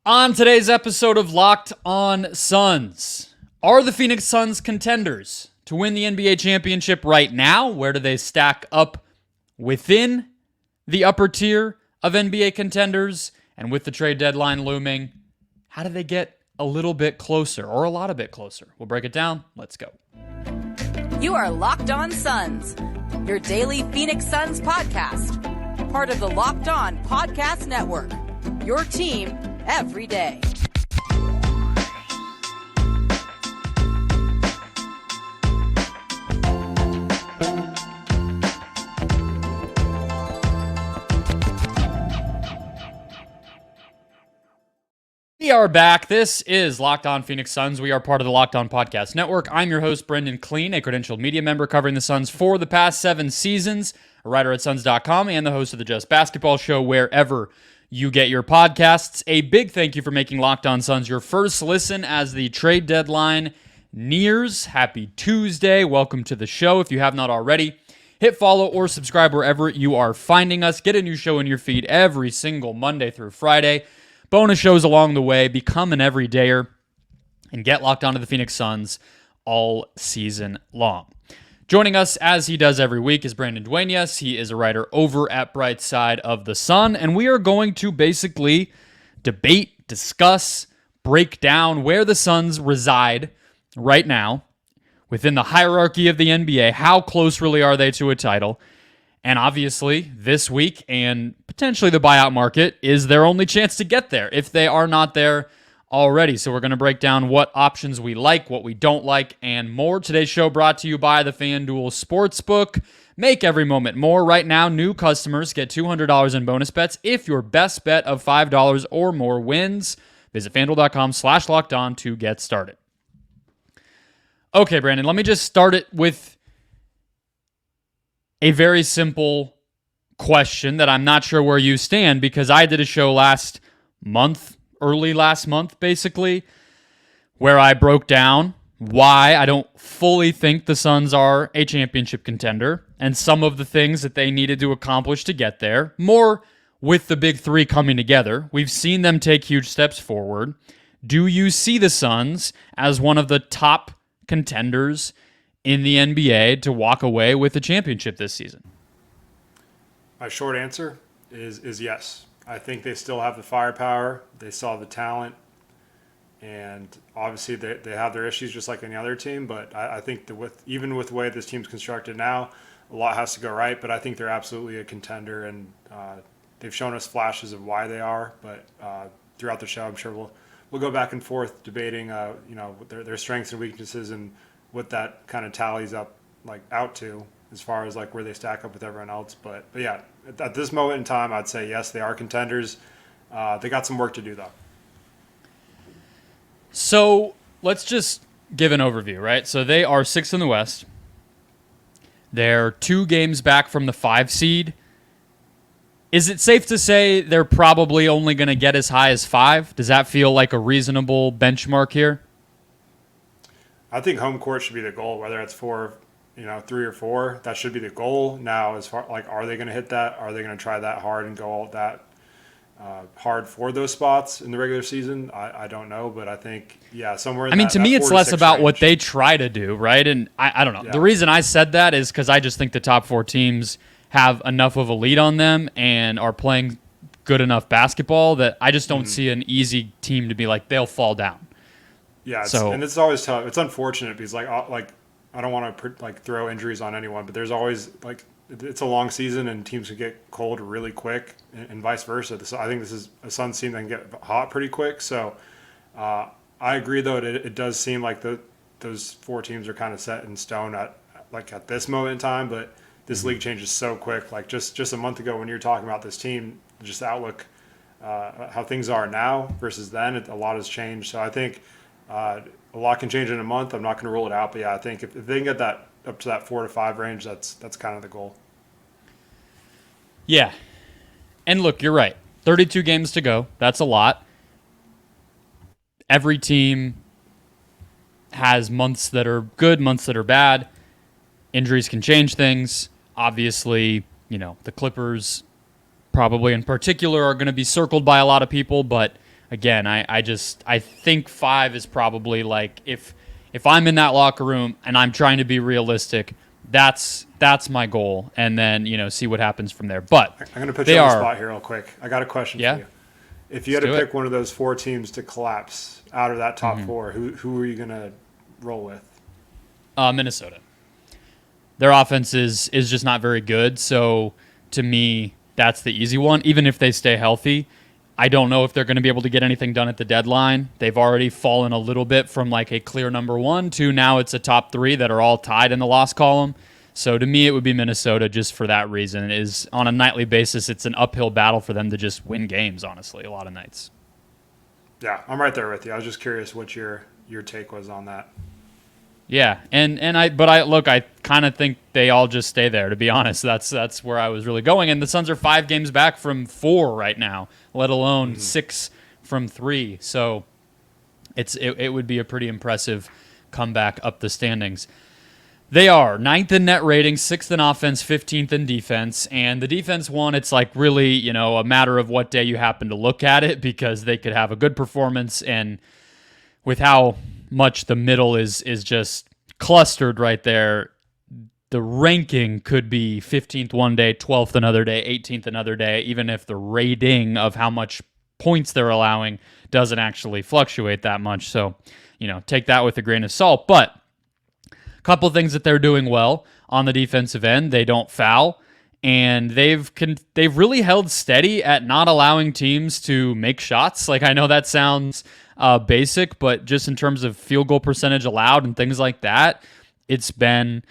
On today's episode of Locked On Suns, are the Phoenix Suns contenders to win the NBA championship right now? Where do they stack up within the upper tier of NBA contenders? And with the trade deadline looming, how do they get a little bit closer or a lot a bit closer? We'll break it down. Let's go. You are Locked On Suns, your daily Phoenix Suns podcast, part of the Locked On Podcast Network, your team every day. We are back. This is Locked On Phoenix Suns. We are part of the Locked On Podcast Network. I'm your host, Brendon Kleen, a credentialed media member covering the Suns for the past 7 seasons, a writer at Suns.com, and the host of the Just Basketball Show wherever you get your podcasts. A big thank you for making Locked On Suns your first listen as the trade deadline nears. Happy Tuesday. Welcome to the show. If you have not already, hit follow or subscribe wherever you are finding us. Get a new show in your feed every single Monday through Friday. Bonus shows along the way. Become an everydayer and get locked onto the Phoenix Suns all season long. Joining us, as he does every week, is Brendon Dueñas. He is a writer over at Bright Side of the Sun, and we are going to basically debate, discuss, break down where the Suns reside right now within the hierarchy of the NBA. How close really are they to a title? And obviously, this week and potentially the buyout market is their only chance to get there if they are not there already. So we're going to break down what options we like, what we don't like, and more. Today's show brought to you by the FanDuel Sportsbook. Make every moment more. Right now, new customers get $200 in bonus bets if your best bet of $5 or more wins. Visit FanDuel.com/lockedon to get started. Okay, Brandon, let me just start it with a very simple question that I'm not sure where you stand, because I did a show early last month, basically, where I broke down why I don't fully think the Suns are a championship contender and some of the things that they needed to accomplish to get there, more with the big three coming together. We've seen them take huge steps forward. Do you see the Suns as one of the top contenders in the NBA to walk away with a championship this season? My short answer is yes. I think they still have the firepower. They still have the talent. And obviously they have their issues just like any other team. But I think that even with the way this team's constructed now, a lot has to go right. But I think they're absolutely a contender. And they've shown us flashes of why they are. But throughout the show, I'm sure we'll go back and forth debating their strengths and weaknesses and what that kind of tallies up out to as far as where they stack up with everyone else. But yeah, at this moment in time, I'd say yes, they are contenders. They got some work to do though. So let's just give an overview, right? So they are 6th in the West. They're 2 games back from the 5 seed. Is it safe to say they're probably only going to get as high as 5? Does that feel like a reasonable benchmark here? I think home court should be the goal, whether it's 3 or 4. That should be the goal. Now, as far are they going to hit that? Are they going to try that hard and go all that hard for those spots in the regular season? I don't know, but I think somewhere. To me, it's less about what they try to do, right? And I don't know. Yeah. The reason I said that is because I just think the top 4 teams have enough of a lead on them and are playing good enough basketball that I just don't see an easy team to be they'll fall down. Yeah, and it's always tough. It's unfortunate because I don't want to throw injuries on anyone, but there's always it's a long season and teams can get cold really quick and vice versa. I think this is a Suns team that can get hot pretty quick. So I agree though. It does seem like those 4 teams are kind of set in stone at this moment in time, but this league changes so quick. Just a month ago when you were talking about this team, just the outlook, how things are now versus then, a lot has changed. So I think. A lot can change in a month. I'm not going to rule it out, but yeah, I think if they can get that up to that 4 to 5 range, that's kind of the goal. Yeah, and look, you're right. 32 games to go. That's a lot. Every team has months that are good, months that are bad. Injuries can change things. Obviously, the Clippers probably in particular are going to be circled by a lot of people, but again, I think 5 is probably like if I'm in that locker room and I'm trying to be realistic, that's my goal, and then see what happens from there. But I'm going to put you on the spot here real quick. I got a question for you. If you had to pick one of those 4 teams to collapse out of that top 4, who are you going to roll with? Minnesota. Their offense is just not very good, so to me, that's the easy one. Even if they stay healthy, I don't know if they're going to be able to get anything done at the deadline. They've already fallen a little bit from like a clear number 1 to now it's a top 3 that are all tied in the loss column. So to me, it would be Minnesota just for that reason. It is on a nightly basis, it's an uphill battle for them to just win games, honestly, a lot of nights. Yeah, I'm right there with you. I was just curious what your take was on that. Yeah, I kind of think they all just stay there, to be honest. That's where I was really going. And the Suns are 5 games back from 4 right now, let alone 6 from 3. So it would be a pretty impressive comeback up the standings. They are 9th in net rating, 6th in offense, 15th in defense. And the defense one, it's like really, a matter of what day you happen to look at it, because they could have a good performance, and with how much the middle is just clustered right there, the ranking could be 15th one day, 12th another day, 18th another day, even if the rating of how much points they're allowing doesn't actually fluctuate that much. So, take that with a grain of salt. But a couple of things that they're doing well on the defensive end: they don't foul, and they've really held steady at not allowing teams to make shots. Like, I know that sounds basic, but just in terms of field goal percentage allowed and things like that, it's been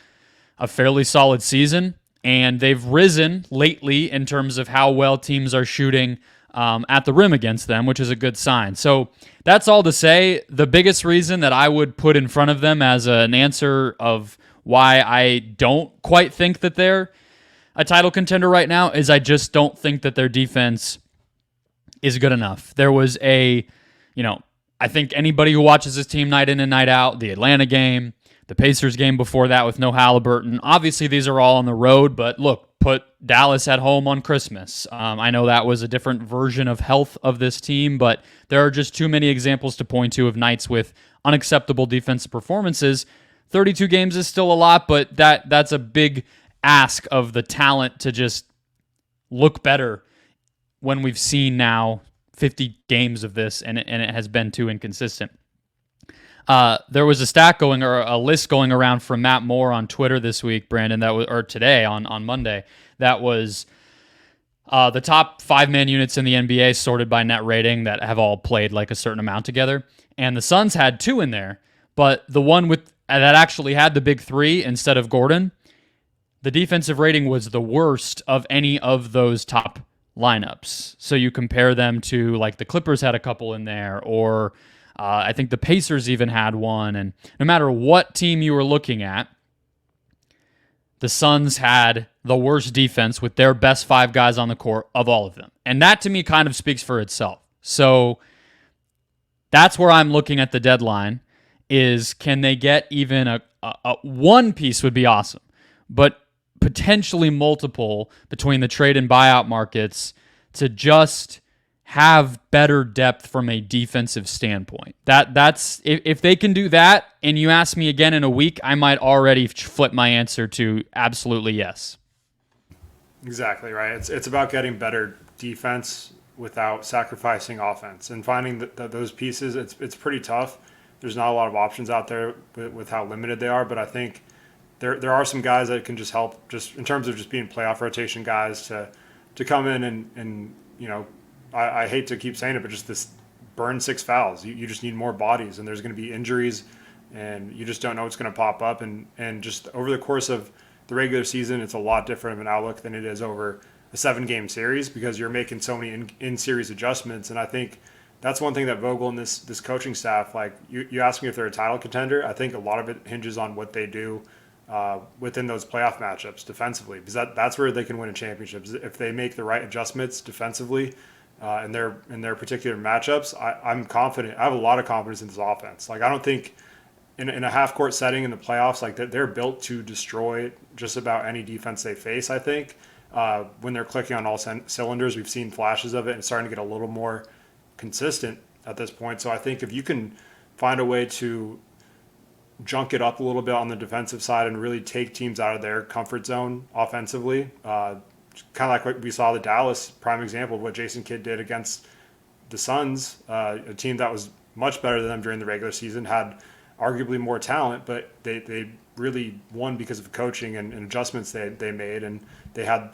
a fairly solid season, and they've risen lately in terms of how well teams are shooting at the rim against them, which is a good sign. So that's all to say, the biggest reason that I would put in front of them as an answer of why I don't quite think that they're a title contender right now is I just don't think that their defense is good enough. There was I think anybody who watches this team night in and night out, the Atlanta game, the Pacers game before that with no Halliburton, obviously these are all on the road, but look, put Dallas at home on Christmas. I know that was a different version of health of this team, but there are just too many examples to point to of nights with unacceptable defensive performances. 32 games is still a lot, but that's a big ask of the talent to just look better when we've seen now 50 games of this, and it has been too inconsistent. There was a list going around from Matt Moore on Twitter this week, Brandon, or today on Monday, that was the top 5-man units in the NBA sorted by net rating that have all played like a certain amount together. And the Suns had 2 in there, but the one that actually had the big 3 instead of Gordon, the defensive rating was the worst of any of those top lineups. So you compare them to, like, the Clippers had a couple in there, or I think the Pacers even had one. And no matter what team you were looking at, the Suns had the worst defense with their best 5 guys on the court of all of them. And that to me kind of speaks for itself. So that's where I'm looking at the deadline, is can they get even a one piece would be awesome, but potentially multiple between the trade and buyout markets to just have better depth from a defensive standpoint. That's if they can do that, and you ask me again in a week, I might already flip my answer to absolutely yes. Exactly right. It's about getting better defense without sacrificing offense, and finding those pieces. It's pretty tough. There's not a lot of options out there with how limited they are, but I think there are some guys that can just help, just in terms of just being playoff rotation guys to come in and I hate to keep saying it, but just this burn 6 fouls. You just need more bodies, and there's going to be injuries, and you just don't know what's going to pop up. And just over the course of the regular season, it's a lot different of an outlook than it is over a 7-game series, because you're making so many in-series adjustments. And I think that's one thing that Vogel and this coaching staff, like you asked me if they're a title contender, I think a lot of it hinges on what they do within those playoff matchups defensively, because that's where they can win a championship. If they make the right adjustments defensively in their particular matchups, I'm confident. I have a lot of confidence in this offense. Like, I don't think in a half-court setting in the playoffs, like, they're built to destroy just about any defense they face. I think when they're clicking on all cylinders, we've seen flashes of it and starting to get a little more consistent. at this point. So I think if you can find a way to junk it up a little bit on the defensive side and really take teams out of their comfort zone offensively, kind of like what we saw the Dallas prime example of what Jason Kidd did against the Suns, a team that was much better than them during the regular season, had arguably more talent, but they really won because of coaching and adjustments they made, and they had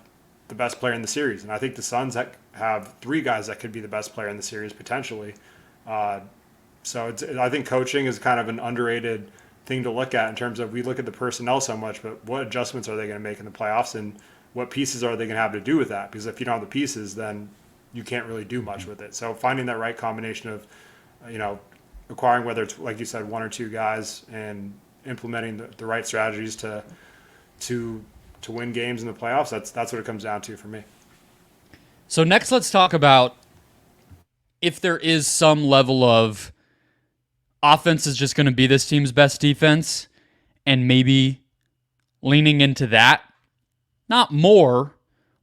the best player in the series. And I think the Suns have 3 guys that could be the best player in the series potentially. So I think coaching is kind of an underrated thing to look at in terms of, we look at the personnel so much, but what adjustments are they going to make in the playoffs, and what pieces are they going to have to do with that? Because if you don't have the pieces, then you can't really do much with it. So finding that right combination of, acquiring, whether it's, like you said, 1 or 2 guys, and implementing the right strategies to win games in the playoffs, that's what it comes down to for me. So next, let's talk about if there is some level of offense is just going to be this team's best defense, and maybe leaning into that, not more,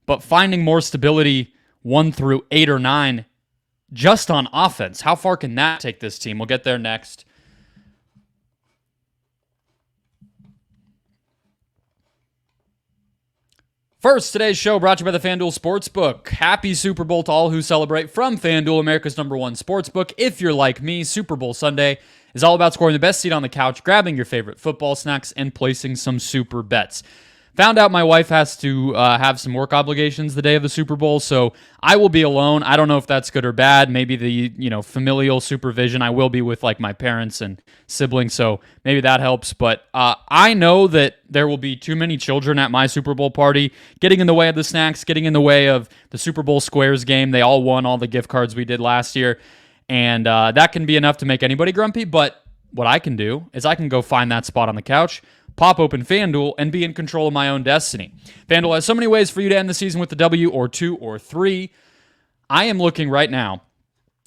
but finding more stability 1 through 8 or 9 just on offense. How far can that take this team? We'll get there next. First, today's show brought to you by the FanDuel Sportsbook. Happy Super Bowl to all who celebrate from FanDuel, America's #1 sportsbook. If you're like me, Super Bowl Sunday is all about scoring the best seat on the couch, grabbing your favorite football snacks, and placing some super bets. Found out my wife has to have some work obligations the day of the Super Bowl, so I will be alone. I don't know if that's good or bad. Maybe the familial supervision. I will be with like my parents and siblings, so maybe that helps. But I know that there will be too many children at my Super Bowl party, getting in the way of the snacks, getting in the way of the Super Bowl Squares game. They all won all the gift cards we did last year, and that can be enough to make anybody grumpy. But what I can do is I can go find that spot on the couch, pop open FanDuel, and be in control of my own destiny. FanDuel has so many ways for you to end the season with a W or 2 or 3. I am looking right now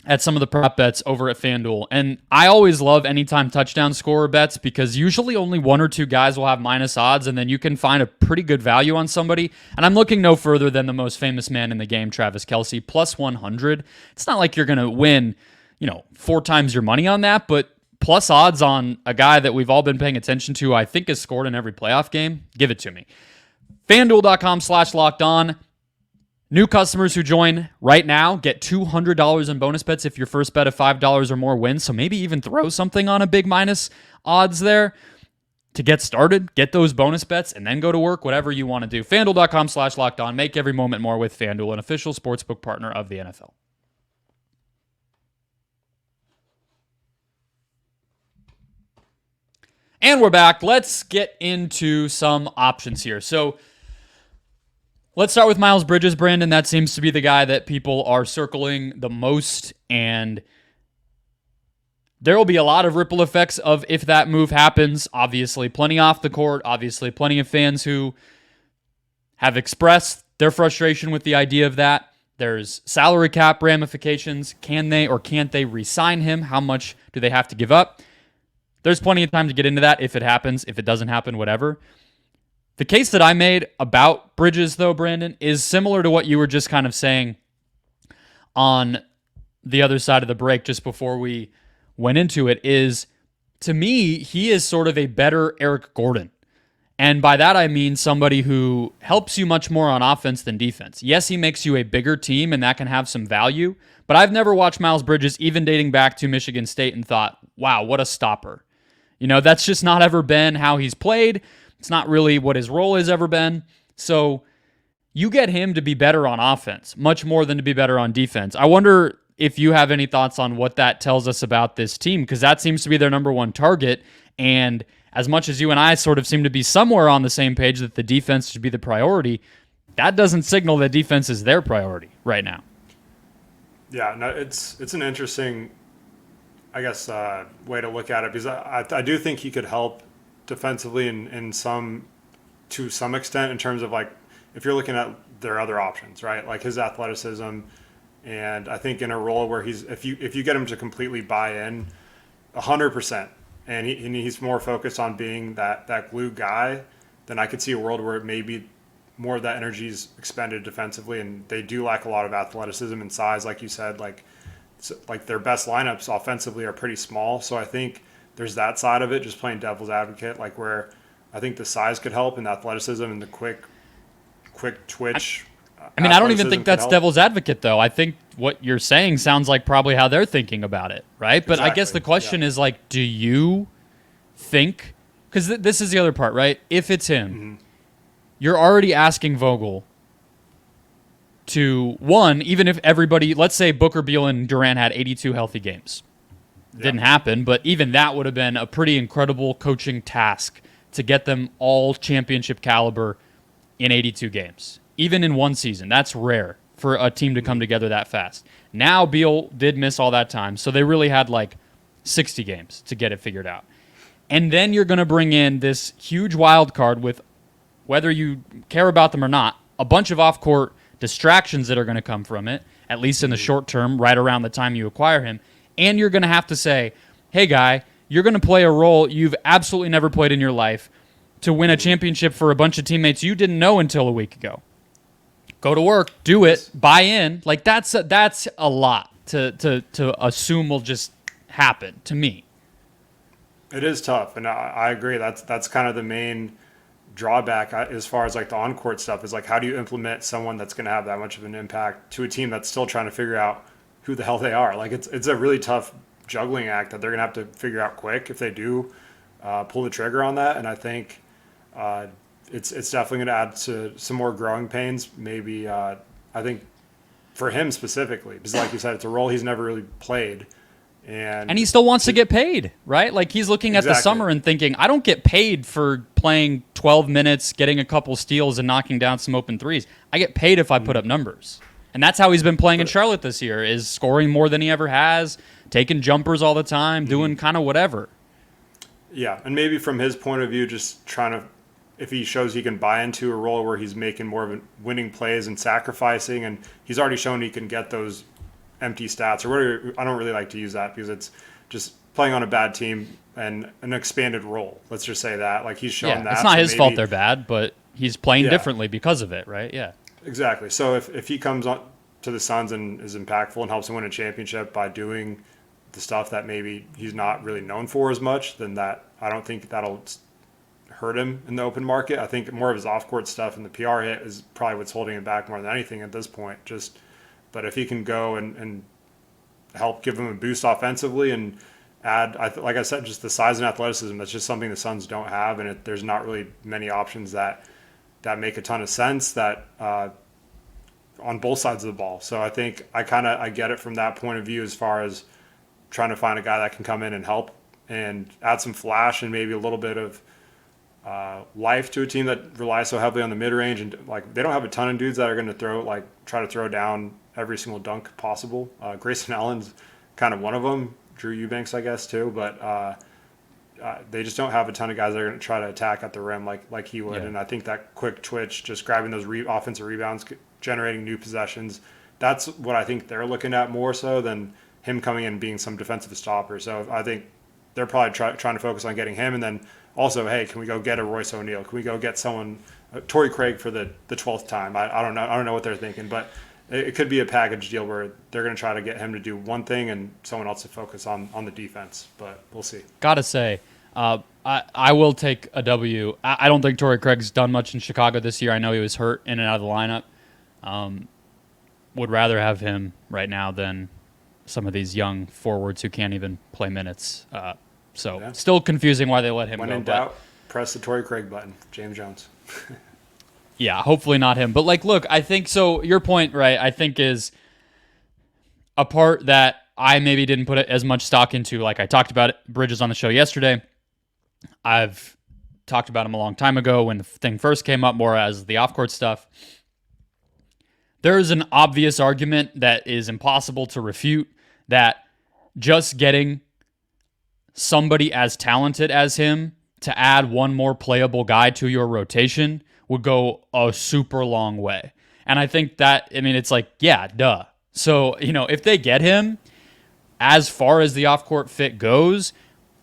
at some of the prop bets over at FanDuel, and I always love anytime touchdown scorer bets because usually only 1 or 2 guys will have minus odds, and then you can find a pretty good value on somebody. And I'm looking no further than the most famous man in the game, Travis Kelce, plus 100. It's not like you're going to win, 4 times your money on that, but plus odds on a guy that we've all been paying attention to, I think has scored in every playoff game. Give it to me. FanDuel.com/lockedon. New customers who join right now get $200 in bonus bets if your first bet of $5 or more wins. So maybe even throw something on a big minus odds there to get started. Get those bonus bets and then go to work, whatever you want to do. FanDuel.com/lockedon. Make every moment more with FanDuel, an official sportsbook partner of the NFL. And we're back. Let's get into some options here. So let's start with Miles Bridges, Brandon. That seems to be the guy that people are circling the most. And there will be a lot of ripple effects of if that move happens. Obviously, plenty off the court. Obviously, plenty of fans who have expressed their frustration with the idea of that. There's salary cap ramifications. Can they or can't they re-sign him? How much do they have to give up? There's plenty of time to get into that if it happens. If it doesn't happen, whatever. The case that I made about Bridges, though, Brandon, is similar to what you were just kind of saying on the other side of the break just before we went into it, is, to me, he is sort of a better Eric Gordon. And by that, I mean somebody who helps you much more on offense than defense. Yes, he makes you a bigger team, and that can have some value. But I've never watched Miles Bridges, even dating back to Michigan State, and thought, wow, what a stopper. That's just not ever been how he's played. It's not really what his role has ever been. So you get him to be better on offense, much more than to be better on defense. I wonder if you have any thoughts on what that tells us about this team, because that seems to be their number one target. And as much as you and I sort of seem to be somewhere on the same page that the defense should be the priority, that doesn't signal that defense is their priority right now. Yeah, no, it's an interesting, I guess, way to look at it, because I do think he could help defensively to some extent in terms of, like, if you're looking at their other options, right? Like his athleticism, and I think in a role where if you get him to completely buy in 100%, and he's more focused on being that glue guy, then I could see a world where maybe more of that energy is expended defensively, and they do lack a lot of athleticism and size, like you said. Like, like their best lineups offensively are pretty small. So I think there's that side of it, just playing devil's advocate, like where I think the size could help and the athleticism and the quick twitch. I mean, I don't even think that's devil's advocate, though. I think what you're saying sounds like probably how they're thinking about it, right? But exactly. I guess the question is, like, do you think – because this is the other part, right? If it's him, you're already asking Vogel to, one, even if everybody – let's say Booker, Beal, and Durant had 82 healthy games. Didn't happen, but even that would have been a pretty incredible coaching task to get them all championship caliber in 82 games. Even in one season, that's rare for a team to come together that fast. Now Beal did miss all that time, so they really had like 60 games to get it figured out. And then you're going to bring in this huge wild card with, whether you care about them or not, a bunch of off-court distractions that are going to come from it, at least in the short term, right around the time you acquire him. And you're going to have to say, hey, guy, you're going to play a role you've absolutely never played in your life to win a championship for a bunch of teammates you didn't know until a week ago. Go to work, do it, buy in. Like that's a lot to assume will just happen to me. It is tough, and I agree. That's kind of the main drawback as far as like the on-court stuff is like, how do you implement someone that's going to have that much of an impact to a team that's still trying to figure out who the hell they are? Like it's a really tough juggling act that they're going to have to figure out quick if they do pull the trigger on that. And I think it's definitely going to add to some more growing pains. Maybe I think for him specifically, because like you said, it's a role he's never really played. And he still wants to get paid, right? Like he's looking at the summer and thinking, I don't get paid for playing 12 minutes, getting a couple steals and knocking down some open threes. I get paid if I put up numbers. And that's how he's been playing in Charlotte this year, is scoring more than he ever has, taking jumpers all the time, doing kind of whatever. Yeah, and maybe from his point of view, just trying to, if he shows he can buy into a role where he's making more of a winning plays and sacrificing, and he's already shown he can get those empty stats or whatever. I don't really like to use that because it's just playing on a bad team and an expanded role. Let's just say that. Like he's shown that. It's not his fault they're bad, but he's playing differently because of it, right? Yeah. Exactly. So if he comes on to the Suns and is impactful and helps them win a championship by doing the stuff that maybe he's not really known for as much, then that I don't think that'll hurt him in the open market. I think more of his off-court stuff and the PR hit is probably what's holding him back more than anything at this point. But if he can go and help give him a boost offensively and add, like I said, just the size and athleticism, that's just something the Suns don't have, and there's not really many options that make a ton of sense that on both sides of the ball. So I think I get it from that point of view as far as trying to find a guy that can come in and help and add some flash and maybe a little bit of life to a team that relies so heavily on the mid-range, and like they don't have a ton of dudes that are going to try to throw down every single dunk possible. Grayson Allen's kind of one of them. Drew Eubanks, I guess, too. But they just don't have a ton of guys that are going to try to attack at the rim like he would. Yeah. And I think that quick twitch, just grabbing those offensive rebounds, generating new possessions, that's what I think they're looking at more so than him coming in and being some defensive stopper. So I think they're probably trying to focus on getting him. And then also, hey, can we go get a Royce O'Neal? Can we go get someone, Torrey Craig for the 12th time? I don't know. I don't know what they're thinking, but it could be a package deal where they're going to try to get him to do one thing and someone else to focus on the defense. But we'll see. Gotta say, I will take a W. I don't think Torrey Craig's done much in Chicago this year. I know he was hurt in and out of the lineup. Would rather have him right now than some of these young forwards who can't even play minutes. Still confusing why they let him go. When in doubt, press the Torrey Craig button. James Jones. Yeah, hopefully not him. But, look, I think so. Your point, right, I think is a part that I maybe didn't put as much stock into. Like I talked about Bridges on the show yesterday. I've talked about him a long time ago when the thing first came up, more as the off-court stuff. There is an obvious argument that is impossible to refute that just getting somebody as talented as him to add one more playable guy to your rotation would go a super long way. And I think that, it's like, yeah, duh. So, if they get him, as far as the off-court fit goes,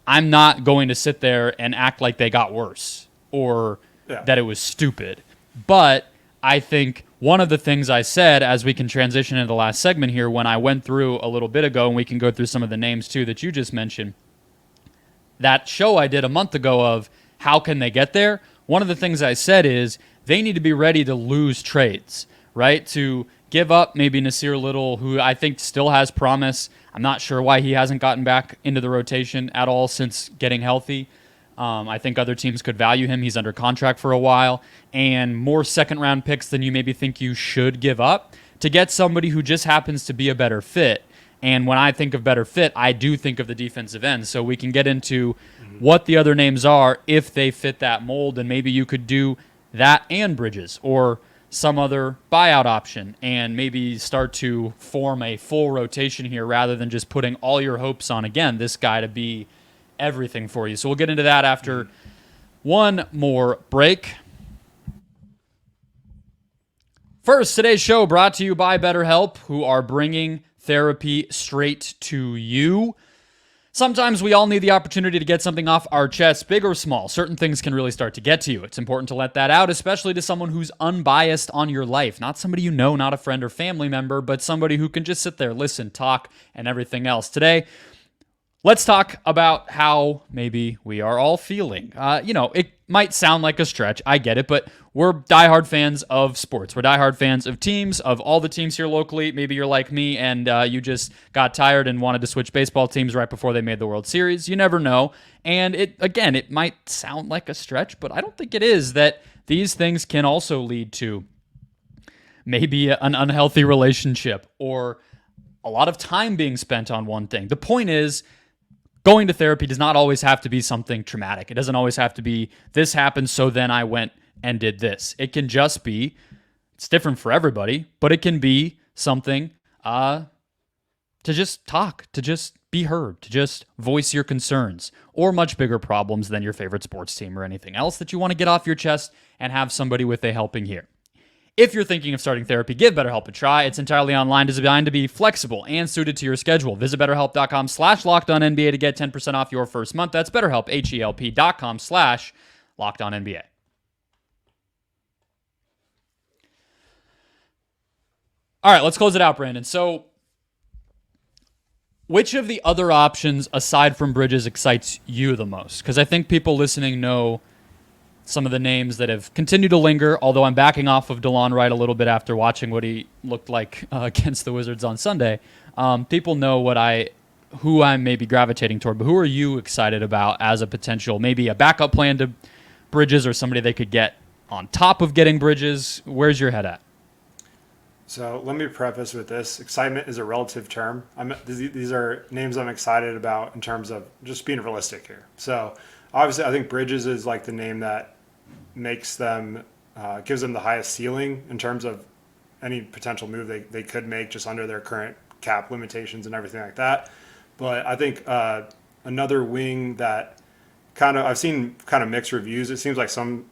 I'm not going to sit there and act like they got worse or that it was stupid. But I think one of the things I said, as we can transition into the last segment here, when I went through a little bit ago, and we can go through some of the names too that you just mentioned, that show I did a month ago of how can they get there, one of the things I said is they need to be ready to lose trades, right? To give up maybe Nasir Little, who I think still has promise. I'm not sure why he hasn't gotten back into the rotation at all since getting healthy. I think other teams could value him. He's under contract for a while. And more second-round picks than you maybe think you should give up to get somebody who just happens to be a better fit. And when I think of better fit, I do think of the defensive end. So we can get into what the other names are if they fit that mold. And maybe you could do that and Bridges or some other buyout option and maybe start to form a full rotation here rather than just putting all your hopes on, again, this guy to be everything for you. So we'll get into that after one more break. First, today's show brought to you by Betterhelp, who are bringing therapy straight to you. Sometimes we all need the opportunity to get something off our chest, big or small. Certain things can really start to get to you. It's important to let that out, especially to someone who's unbiased on your life. Not somebody you know, not a friend or family member, but somebody who can just sit there, listen, talk, and everything else. Today, let's talk about how maybe we are all feeling. It might sound like a stretch. I get it, but we're diehard fans of sports. We're diehard fans of teams, of all the teams here locally. Maybe you're like me and you just got tired and wanted to switch baseball teams right before they made the World Series. You never know. And it might sound like a stretch, but I don't think it is, that these things can also lead to maybe an unhealthy relationship or a lot of time being spent on one thing. The point is, going to therapy does not always have to be something traumatic. It doesn't always have to be, this happened, so then I went and did this. It can just be, it's different for everybody, but it can be something to just talk, to just be heard, to just voice your concerns, or much bigger problems than your favorite sports team or anything else that you want to get off your chest and have somebody with a helping ear. If you're thinking of starting therapy, give BetterHelp a try. It's entirely online, designed to be flexible and suited to your schedule. Visit BetterHelp.com/LockedOnNBA to get 10% off your first month. That's BetterHelp, HELP.com/LockedOnNBA. All right, let's close it out, Brandon. So, which of the other options, aside from Bridges, excites you the most? Because I think people listening know some of the names that have continued to linger, although I'm backing off of DeLon Wright a little bit after watching what he looked like against the Wizards on Sunday. People know who I'm maybe gravitating toward, but who are you excited about as a potential, maybe a backup plan to Bridges or somebody they could get on top of getting Bridges? Where's your head at? So let me preface with this. Excitement is a relative term. These are names I'm excited about in terms of just being realistic here. So obviously I think Bridges is like the name that makes them, gives them the highest ceiling in terms of any potential move they could make just under their current cap limitations and everything like that. But I think another wing that I've seen kind of mixed reviews. It seems like some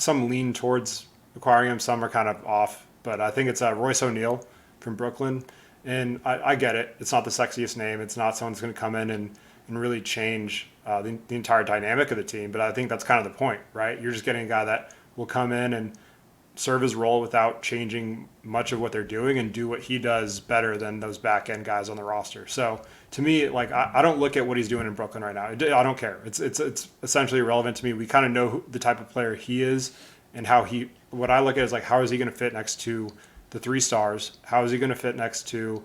lean towards acquiring him, some are kind of off. But I think it's Royce O'Neal from Brooklyn. And I get it. It's not the sexiest name. It's not someone who's going to come in and really change the entire dynamic of the team. But I think that's kind of the point, right? You're just getting a guy that will come in and serve his role without changing much of what they're doing and do what he does better than those back-end guys on the roster. So to me, like I don't look at what he's doing in Brooklyn right now. I don't care. It's essentially irrelevant to me. We kind of know the type of player he is and what I look at is like, how is he going to fit next to the 3 stars? How is he going to fit next to,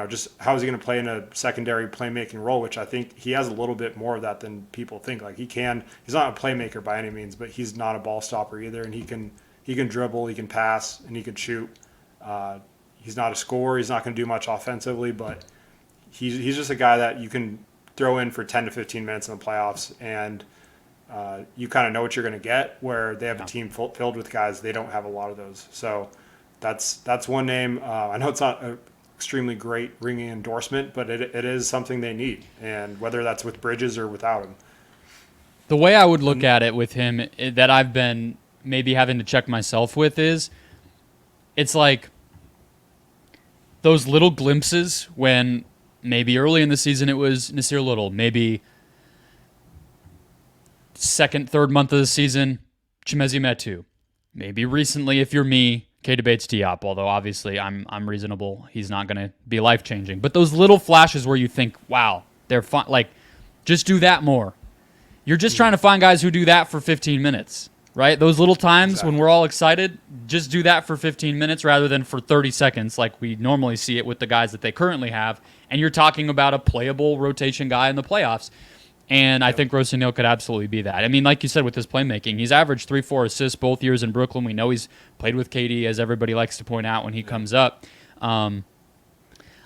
just how is he going to play in a secondary playmaking role, which I think he has a little bit more of that than people think. Like he's not a playmaker by any means, but he's not a ball stopper either. And he can dribble, he can pass, and he can shoot. He's not a scorer. He's not going to do much offensively, but he's just a guy that you can throw in for 10 to 15 minutes in the playoffs and you kind of know what you're going to get, where they have a team filled with guys. They don't have a lot of those. So that's one name. I know it's not an extremely great ringing endorsement, but it is something they need. And whether that's with Bridges or without him. The way I would look at it with him that I've been maybe having to check myself with is it's like those little glimpses when maybe early in the season it was Nasir Little, maybe second, third month of the season, Chimezie Metu. maybe recently, if you're me, Keita Bates-Diop, although obviously I'm reasonable. He's not going to be life-changing. But those little flashes where you think, wow, they're fun. Like, just do that more. You're just trying to find guys who do that for 15 minutes, right? Those little times when we're all excited, just do that for 15 minutes rather than for 30 seconds like we normally see it with the guys that they currently have. And you're talking about a playable rotation guy in the playoffs. And I think Rossignol could absolutely be that. I mean, like you said, with his playmaking, he's averaged 3-4 assists both years in Brooklyn. We know he's played with KD, as everybody likes to point out when he comes up. I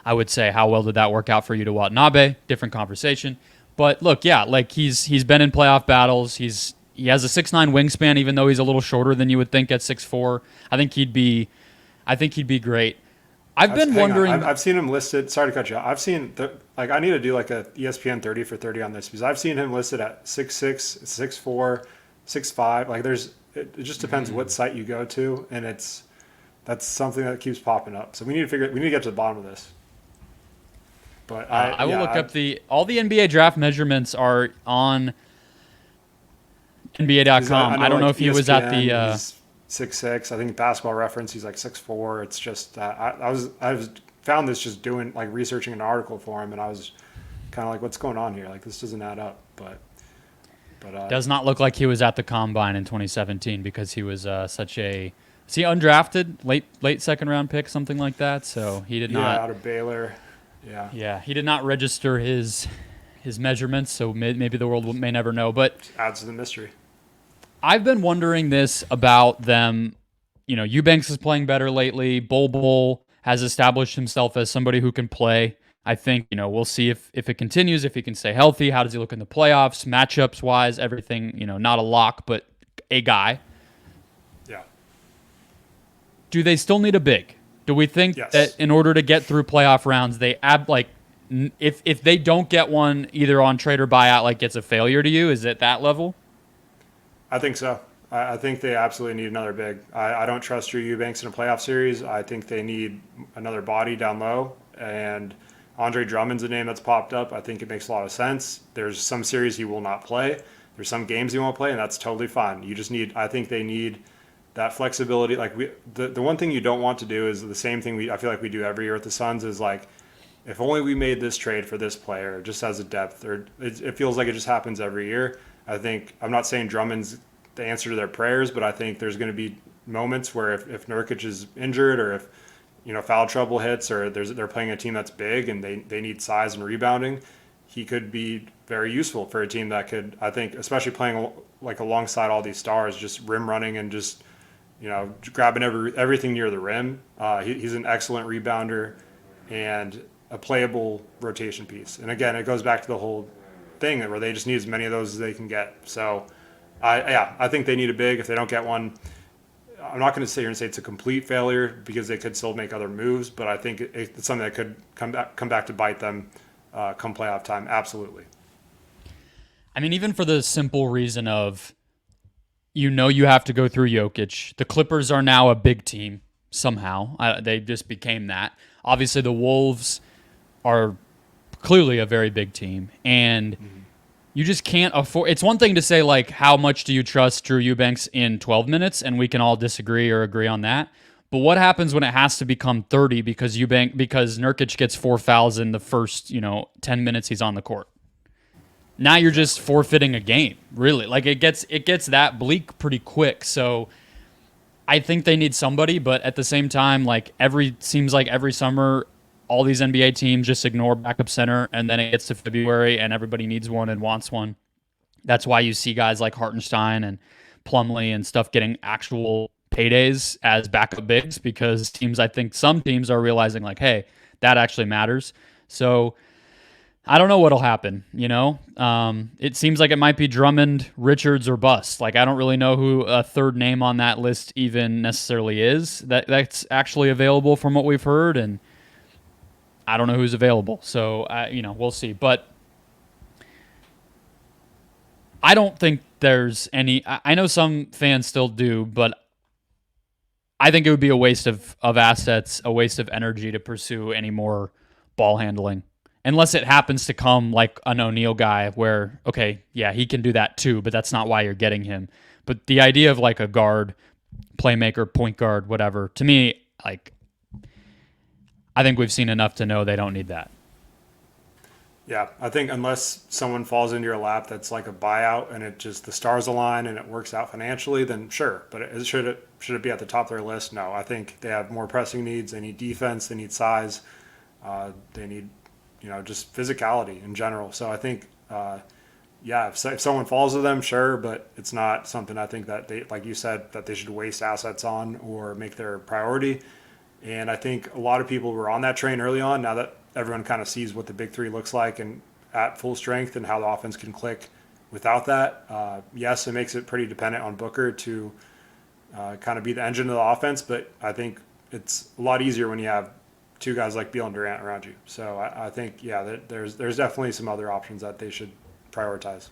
would say, how well did that work out for you to Watanabe? Different conversation. But look, yeah, like he's been in playoff battles. He has a 6'9" wingspan, even though he's a little shorter than you would think at 6'4". I think he'd be great. I've been wondering. I've seen him listed. Sorry to cut you off. I've seen I need to do like a ESPN 30 for 30 on this because I've seen him listed at 6'6", 6'4", 6'5". Like it just depends what site you go to, and that's something that keeps popping up. So we need to get to the bottom of this. But I will look up all the NBA draft measurements are on NBA.com. I don't know if he was at the 6'6". I think Basketball Reference he's like 6'4". It's just I was found this just doing like researching an article for him, and I was kind of like, what's going on here? Like this doesn't add up. But does not look like he was at the Combine in 2017 because he was is he undrafted, late second round pick, something like that. So he did not out of Baylor. Yeah, he did not register his measurements, so maybe the world may never know. But adds to the mystery. I've been wondering this about them. You know, Eubanks is playing better lately. Bol has established himself as somebody who can play. I think, we'll see if it continues, if he can stay healthy. How does he look in the playoffs, matchups-wise, everything, not a lock, but a guy. Yeah. Do they still need a big? Do we think that in order to get through playoff rounds, if they don't get one either on trade or buyout, like it's a failure to you? Is it that level? I think so. I think they absolutely need another big. I don't trust Drew Eubanks in a playoff series. I think they need another body down low. And Andre Drummond's a name that's popped up. I think it makes a lot of sense. There's some series he will not play. There's some games he won't play, and that's totally fine. I think they need that flexibility. Like the one thing you don't want to do is the same thing I feel like we do every year with the Suns is like, if only we made this trade for this player just as a depth, or it feels like it just happens every year. I'm not saying Drummond's the answer to their prayers, but I think there's going to be moments where if Nurkic is injured or if foul trouble hits or they're playing a team that's big and they need size and rebounding, he could be very useful for a team that could, I think, especially playing like alongside all these stars, just rim running and just grabbing everything near the rim. He's an excellent rebounder and a playable rotation piece. And again, it goes back to the whole thing where they just need as many of those as they can get. So I think they need a big. If they don't get one, I'm not going to sit here and say it's a complete failure because they could still make other moves, but I think it's something that could come back to bite them come playoff time. Absolutely. I mean, even for the simple reason of, you have to go through Jokic. The Clippers are now a big team somehow. They just became that. Obviously, the Wolves are clearly a very big team, and you just can't afford. It's one thing to say, like, how much do you trust Drew Eubanks in 12 minutes, and we can all disagree or agree on that. But what happens when it has to become 30 because Nurkic gets 4 fouls in the first 10 minutes he's on the court? Now you're just forfeiting a game, really. Like it gets that bleak pretty quick. So I think they need somebody, but at the same time, like seems like every summer, all these NBA teams just ignore backup center, and then it gets to February and everybody needs one and wants one. That's why you see guys like Hartenstein and Plumlee and stuff getting actual paydays as backup bigs because some teams are realizing like, hey, that actually matters. So I don't know what'll happen, It seems like it might be Drummond, Richards, or bust. Like, I don't really know who a third name on that list even necessarily is that's actually available from what we've heard, and I don't know who's available. So, we'll see. But I don't think there's any... I know some fans still do, but I think it would be a waste of assets, a waste of energy to pursue any more ball handling. Unless it happens to come like an O'Neal guy where, okay, yeah, he can do that too, but that's not why you're getting him. But the idea of like a guard playmaker, point guard, whatever. To me, like, I think we've seen enough to know they don't need that. Yeah, I think unless someone falls into your lap that's like a buyout and it just the stars align and it works out financially, then sure. But should it be at the top of their list? No. I think they have more pressing needs. They need defense. They need size. They need, just physicality in general. So I think, if someone falls to them, sure, but it's not something I think that they, like you said, that they should waste assets on or make their priority. And I think a lot of people were on that train early on. Now that everyone kind of sees what the big three looks like and at full strength and how the offense can click without that. Yes, it makes it pretty dependent on Booker to kind of be the engine of the offense, but I think it's a lot easier when you have two guys like Beal and Durant around you. So I think, there's definitely some other options that they should prioritize.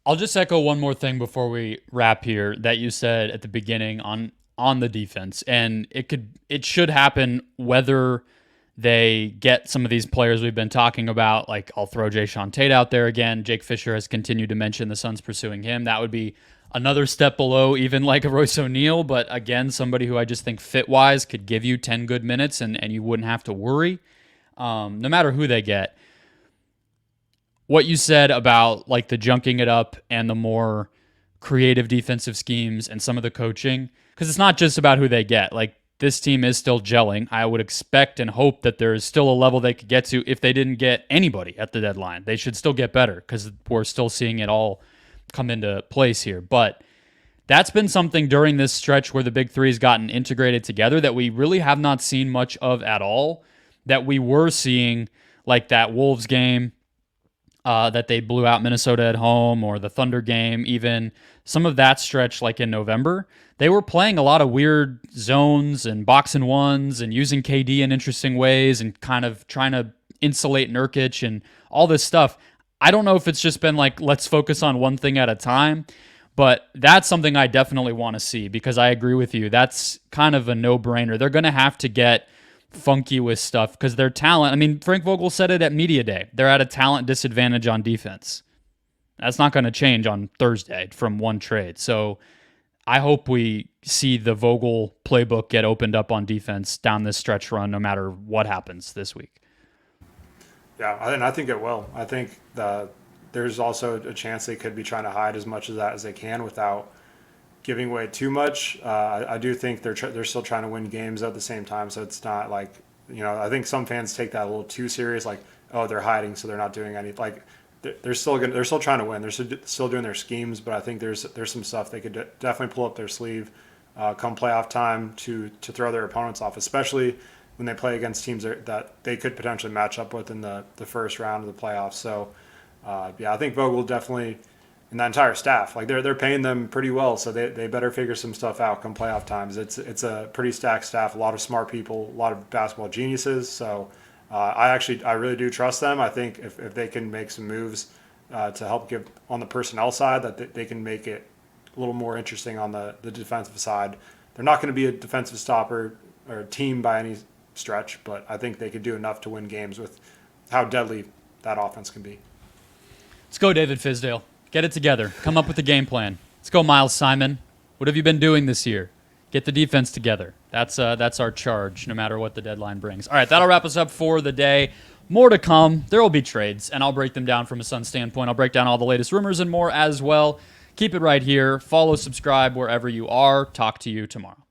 I'll just echo one more thing before we wrap here that you said at the beginning on the defense, and it should happen whether they get some of these players we've been talking about. Like, I'll throw Jae'Sean Tate out there again. Jake Fisher has continued to mention the Suns pursuing him. That would be another step below even like a Royce O'Neal, but again, somebody who I just think fit-wise could give you 10 good minutes and you wouldn't have to worry, no matter who they get. What you said about like the junking it up and the more creative defensive schemes and some of the coaching, because it's not just about who they get. Like, this team is still gelling. I would expect and hope that there is still a level they could get to if they didn't get anybody at the deadline. They should still get better because we're still seeing it all come into place here. But that's been something during this stretch where the big three has gotten integrated together that we really have not seen much of at all, that we were seeing, like that Wolves game that they blew out Minnesota at home, or the Thunder game, even some of that stretch like in November. They were playing a lot of weird zones and box and ones and using KD in interesting ways and kind of trying to insulate Nurkic and all this stuff. I don't know if it's just been like, let's focus on one thing at a time, but that's something I definitely want to see, because I agree with you. That's kind of a no-brainer. They're going to have to get funky with stuff because their talent, I mean, Frank Vogel said it at Media Day. They're at a talent disadvantage on defense. That's not going to change on Thursday from one trade. So I hope we see the Vogel playbook get opened up on defense down this stretch run, no matter what happens this week. Yeah, and I think it will. I think there's also a chance they could be trying to hide as much of that as they can without giving away too much. I do think they're still trying to win games at the same time, so it's not like, I think some fans take that a little too serious, like, oh, they're hiding, so they're not doing anything. Like, they're still trying to win. They're still doing their schemes, but I think there's some stuff they could definitely pull up their sleeve come playoff time to throw their opponents off, especially when they play against teams that they could potentially match up with in the first round of the playoffs. So, I think Vogel definitely, and that entire staff, like they're paying them pretty well, so they better figure some stuff out come playoff times. It's a pretty stacked staff, a lot of smart people, a lot of basketball geniuses. So I really do trust them. I think if they can make some moves to help give on the personnel side, that they can make it a little more interesting on the defensive side. They're not going to be a defensive stopper or a team by any stretch, but I think they could do enough to win games with how deadly that offense can be. Let's go, David Fizdale. Get it together. Come up with a game plan. Let's go, Miles Simon. What have you been doing this year? Get the defense together. That's our charge, no matter what the deadline brings. All right, that'll wrap us up for the day. More to come. There will be trades, and I'll break them down from a Suns standpoint. I'll break down all the latest rumors and more as well. Keep it right here. Follow, subscribe wherever you are. Talk to you tomorrow.